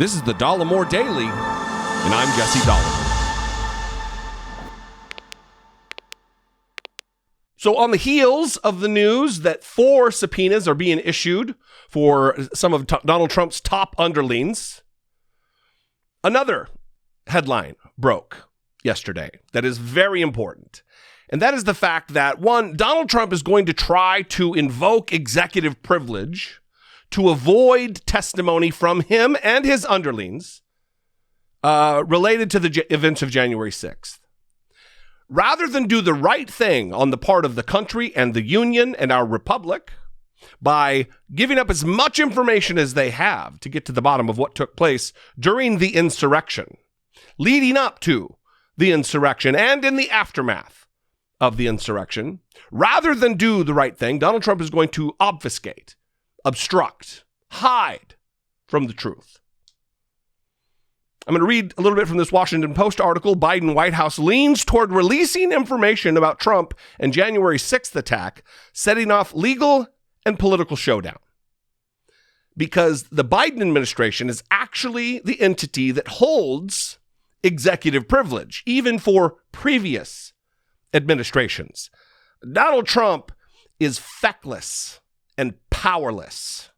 This is the Dollemore Daily, and I'm Jesse Dollemore. So on the heels of the news that 4 subpoenas are being issued for some of Donald Trump's top underlings, another headline broke yesterday that is very important. And that is the fact that, one, Donald Trump is going to try to invoke executive privilege to avoid testimony from him and his underlings related to the events of January 6th. Rather than do the right thing on the part of the country and the union and our republic by giving up as much information as they have to get to the bottom of what took place during the insurrection, leading up to the insurrection and in the aftermath of the insurrection, rather than do the right thing, Donald Trump is going to obfuscate, obstruct, hide from the truth. I'm going to read a little bit from this Washington Post article. Biden White House leans toward releasing information about Trump and January 6th attack, setting off legal and political showdown. Because the Biden administration is actually the entity that holds executive privilege, even for previous administrations. Donald Trump is feckless and powerless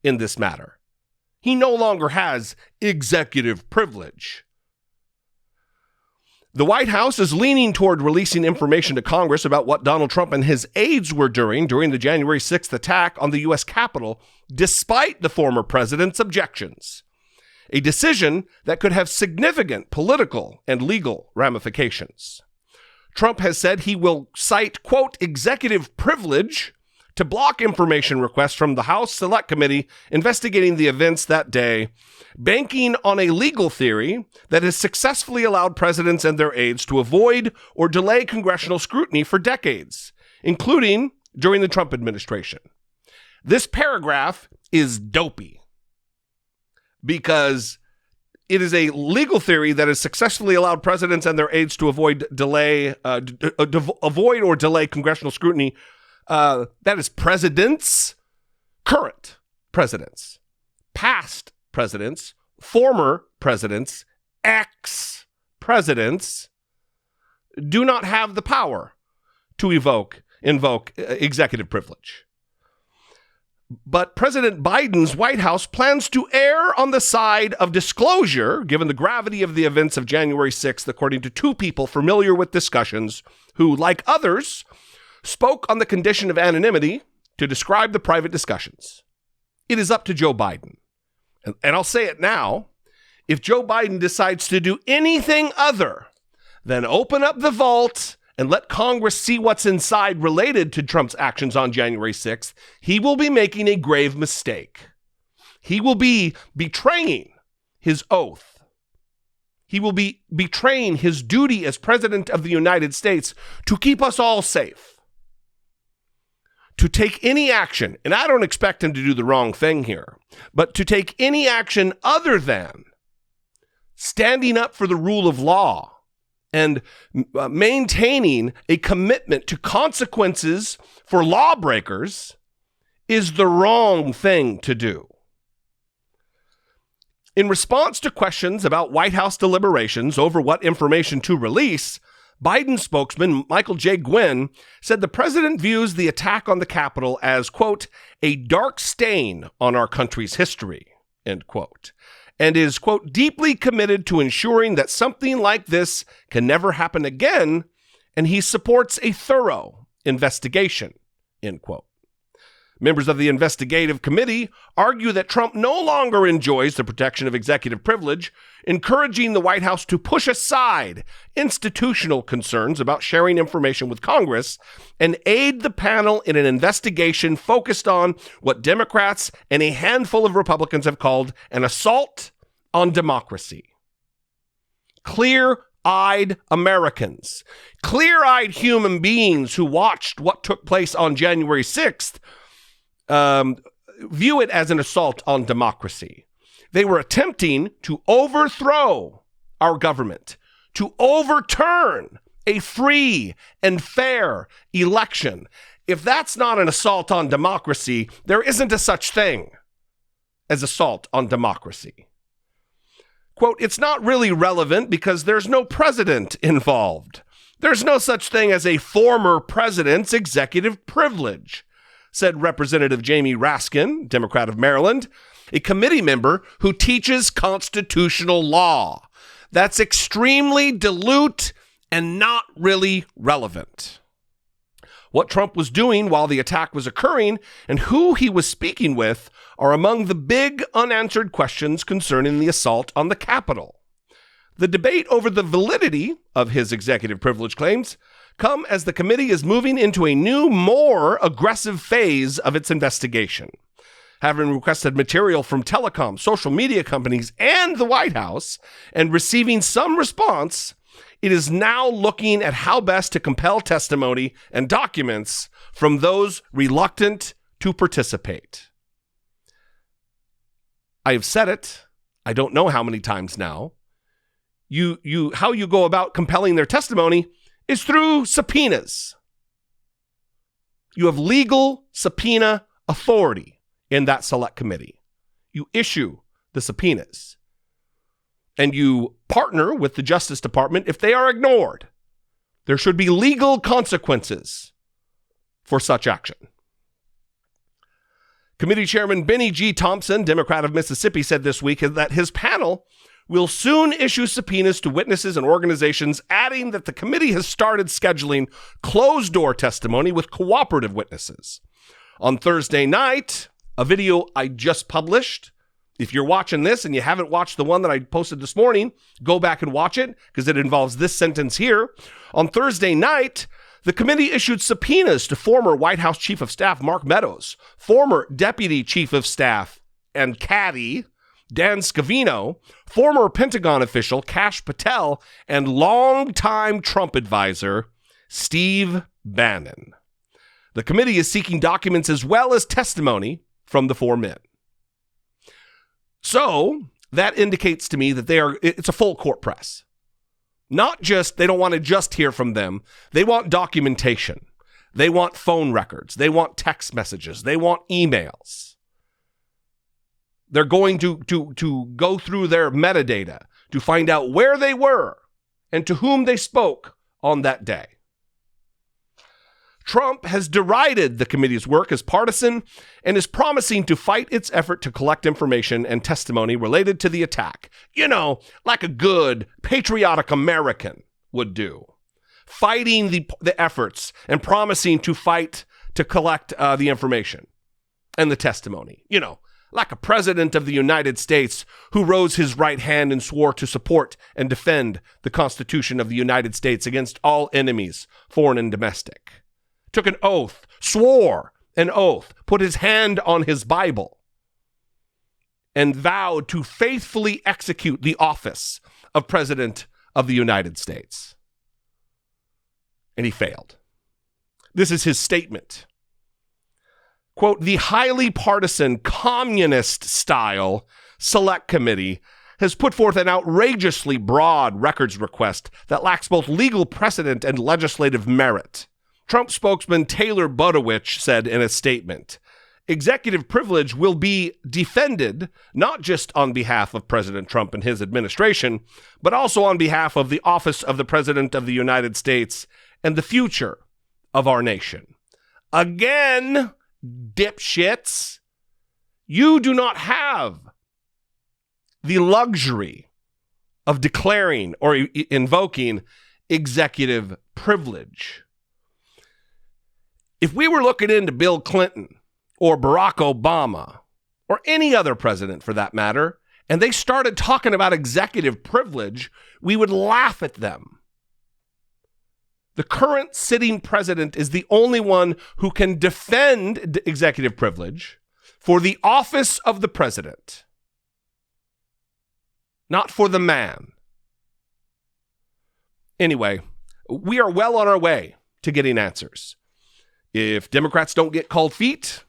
in this matter. He no longer has executive privilege. The White House is leaning toward releasing information to Congress about what Donald Trump and his aides were doing during the January 6th attack on the U.S. Capitol, despite the former president's objections. A decision that could have significant political and legal ramifications. Trump has said he will cite, quote, executive privilege to block information requests from the House Select Committee investigating the events that day, banking on a legal theory that has successfully allowed presidents and their aides to avoid or delay congressional scrutiny for decades, including during the Trump administration. This paragraph is dopey because it is a legal theory that has successfully allowed presidents and their aides to avoid or delay congressional scrutiny. That is presidents, current presidents, past presidents, former presidents, ex-presidents do not have the power to invoke executive privilege. But President Biden's White House plans to err on the side of disclosure, given the gravity of the events of January 6th, according to 2 people familiar with discussions who, like others, spoke on the condition of anonymity to describe the private discussions. It is up to Joe Biden. And I'll say it now. If Joe Biden decides to do anything other than open up the vault and let Congress see what's inside related to Trump's actions on January 6th, he will be making a grave mistake. He will be betraying his oath. He will be betraying his duty as president of the United States to keep us all safe. To take any action, and I don't expect him to do the wrong thing here, but to take any action other than standing up for the rule of law and maintaining a commitment to consequences for lawbreakers is the wrong thing to do. In response to questions about White House deliberations over what information to release, Biden spokesman Michael J. Gwynn said the president views the attack on the Capitol as, quote, a dark stain on our country's history, end quote, and is, quote, deeply committed to ensuring that something like this can never happen again, and he supports a thorough investigation, end quote. Members of the investigative committee argue that Trump no longer enjoys the protection of executive privilege, encouraging the White House to push aside institutional concerns about sharing information with Congress and aid the panel in an investigation focused on what Democrats and a handful of Republicans have called an assault on democracy. Clear-eyed Americans, clear-eyed human beings who watched what took place on January 6th, view it as an assault on democracy. They were attempting to overthrow our government, to overturn a free and fair election. If that's not an assault on democracy, there isn't a such thing as assault on democracy. Quote, it's not really relevant because there's no president involved. There's no such thing as a former president's executive privilege, said Representative Jamie Raskin, Democrat of Maryland, a committee member who teaches constitutional law. That's extremely dilute and not really relevant. What Trump was doing while the attack was occurring and who he was speaking with are among the big unanswered questions concerning the assault on the Capitol. The debate over the validity of his executive privilege claims come as the committee is moving into a new, more aggressive phase of its investigation. Having requested material from telecom, social media companies, and the White House, and receiving some response, it is now looking at how best to compel testimony and documents from those reluctant to participate. I have said it, I don't know how many times now. How you go about compelling their testimony is through subpoenas. You have legal subpoena authority in that select committee. You issue the subpoenas and you partner with the Justice Department if they are ignored. There should be legal consequences for such action. Committee Chairman Benny G. Thompson, Democrat of Mississippi, said this week that his panel will soon issue subpoenas to witnesses and organizations, adding that the committee has started scheduling closed-door testimony with cooperative witnesses. On Thursday night, a video I just published, if you're watching this and you haven't watched the one that I posted this morning, go back and watch it because it involves this sentence here. On Thursday night, the committee issued subpoenas to former White House Chief of Staff Mark Meadows, former Deputy Chief of Staff and caddy Dan Scavino, former Pentagon official Kash Patel, and longtime Trump advisor Steve Bannon. The committee is seeking documents as well as testimony from the four men. So that indicates to me that it's a full court press. Not just, they don't want to just hear from them. They want documentation. They want phone records. They want text messages. They want emails. They're going to go through their metadata to find out where they were and to whom they spoke on that day. Trump has derided the committee's work as partisan and is promising to fight its effort to collect information and testimony related to the attack. You know, like a good patriotic American would do. Fighting the efforts and promising to fight to collect the information and the testimony. You know, like a president of the United States who rose his right hand and swore to support and defend the Constitution of the United States against all enemies, foreign and domestic. Took an oath, swore an oath, put his hand on his Bible, and vowed to faithfully execute the office of President of the United States. And he failed. This is his statement. Quote, the highly partisan communist-style select committee has put forth an outrageously broad records request that lacks both legal precedent and legislative merit. Trump spokesman Taylor Budowich said in a statement, executive privilege will be defended not just on behalf of President Trump and his administration, but also on behalf of the office of the President of the United States and the future of our nation. Again, dipshits, you do not have the luxury of declaring or invoking executive privilege. If we were looking into Bill Clinton or Barack Obama or any other president for that matter, and they started talking about executive privilege, we would laugh at them. The current sitting president is the only one who can defend executive privilege for the office of the president, not for the man. Anyway, we are well on our way to getting answers. If Democrats don't get cold feet,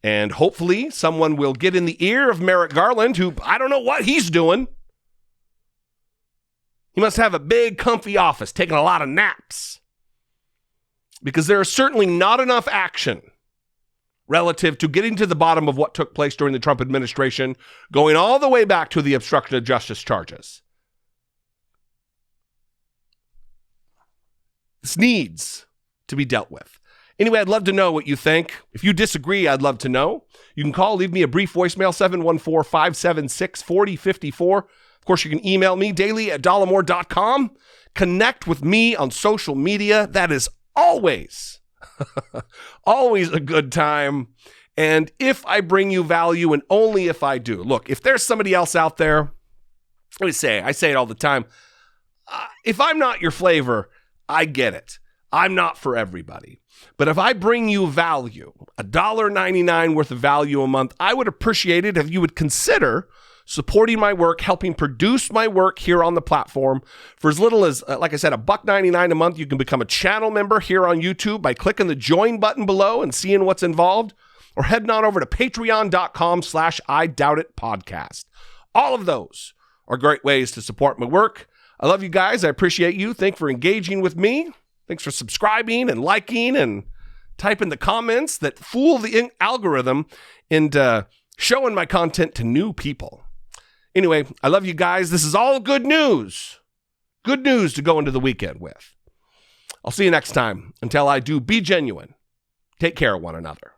and hopefully someone will get in the ear of Merrick Garland, who I don't know what he's doing. He must have a big, comfy office, taking a lot of naps. Because there is certainly not enough action relative to getting to the bottom of what took place during the Trump administration, going all the way back to the obstruction of justice charges. This needs to be dealt with. Anyway, I'd love to know what you think. If you disagree, I'd love to know. You can call, leave me a brief voicemail, 714-576-4054. Of course, you can email me daily at dollemore.com. Connect with me on social media. That is always a good time. And if I bring you value, and only if I do. Look, if there's somebody else out there, I say it all the time. If I'm not your flavor, I get it. I'm not for everybody. But if I bring you value, $1.99 worth of value a month, I would appreciate it if you would consider supporting my work, helping produce my work here on the platform. For as little as, like I said, $1.99 a month, you can become a channel member here on YouTube by clicking the join button below and seeing what's involved, or heading on over to patreon.com/IDoubtItPodcast. All of those are great ways to support my work. I love you guys. I appreciate you. Thanks for engaging with me. Thanks for subscribing and liking and typing the comments that fool the algorithm and showing my content to new people. Anyway, I love you guys. This is all good news. Good news to go into the weekend with. I'll see you next time. Until I do, be genuine. Take care of one another.